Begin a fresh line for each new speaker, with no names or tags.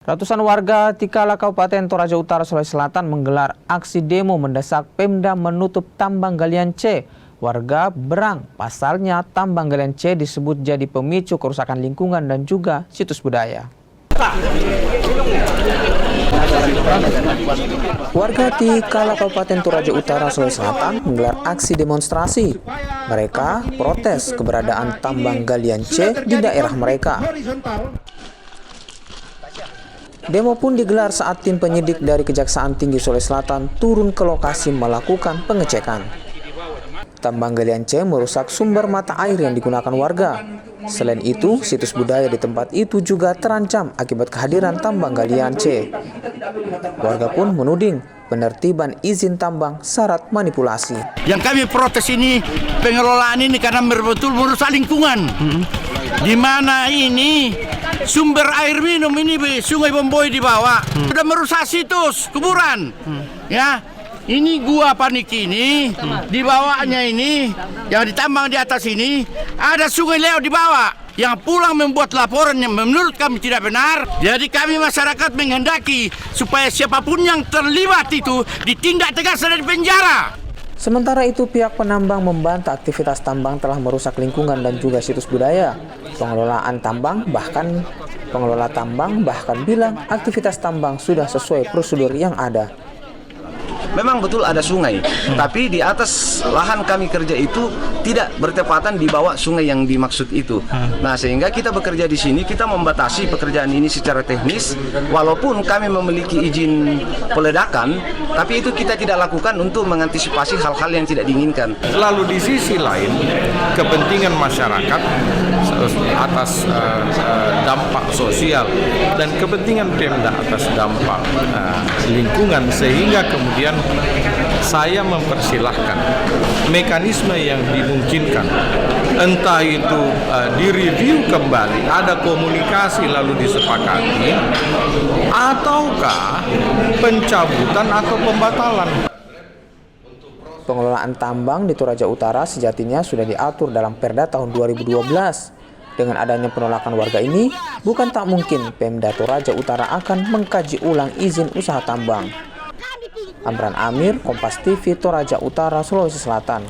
Ratusan warga Tikala Kabupaten Toraja Utara, Sulawesi Selatan menggelar aksi demo mendesak Pemda menutup tambang galian C. Warga berang, pasalnya tambang galian C disebut jadi pemicu kerusakan lingkungan dan juga situs budaya. Warga Tikala Kabupaten Toraja Utara, Sulawesi Selatan menggelar aksi demonstrasi. Mereka protes keberadaan tambang galian C di daerah mereka. Demo pun digelar saat tim penyidik dari Kejaksaan Tinggi Sulawesi Selatan turun ke lokasi melakukan pengecekan. Tambang galian C merusak sumber mata air yang digunakan warga. Selain itu, situs budaya di tempat itu juga terancam akibat kehadiran tambang galian C. Warga pun menuding penertiban izin tambang syarat manipulasi.
Yang kami protes ini, pengelolaan ini karena betul merusak lingkungan. Di mana ini sumber air minum ini Sungai Bomboy di bawah sudah merusak situs kuburan. Ya, ini gua panik ini di bawahnya ini yang ditambang di atas ini ada Sungai Leo di bawah yang pulang membuat laporan yang menurut kami tidak benar. Jadi kami masyarakat menghendaki supaya siapapun yang terlibat itu ditindak tegas dan dipenjara.
Sementara itu, pihak penambang membantah aktivitas tambang telah merusak lingkungan dan juga situs budaya. Pengelola tambang bahkan bilang aktivitas tambang sudah sesuai prosedur yang ada.
Memang betul ada sungai, tapi di atas lahan kami kerja itu tidak bertepatan di bawah sungai yang dimaksud itu. Nah, sehingga kita bekerja di sini, kita membatasi pekerjaan ini secara teknis, walaupun kami memiliki izin peledakan, tapi itu kita tidak lakukan untuk mengantisipasi hal-hal yang tidak diinginkan.
Lalu di sisi lain, kepentingan masyarakat atas dampak sosial dan kepentingan Pemda atas dampak lingkungan, sehingga kemudian saya mempersilahkan mekanisme yang dimungkinkan, entah itu direview kembali, ada komunikasi lalu disepakati, ataukah pencabutan atau pembatalan.
Pengelolaan tambang di Toraja Utara sejatinya sudah diatur dalam Perda tahun 2012. Dengan adanya penolakan warga ini, bukan tak mungkin Pemda Toraja Utara akan mengkaji ulang izin usaha tambang. Amran Amir, Kompas TV, Toraja Utara, Sulawesi Selatan.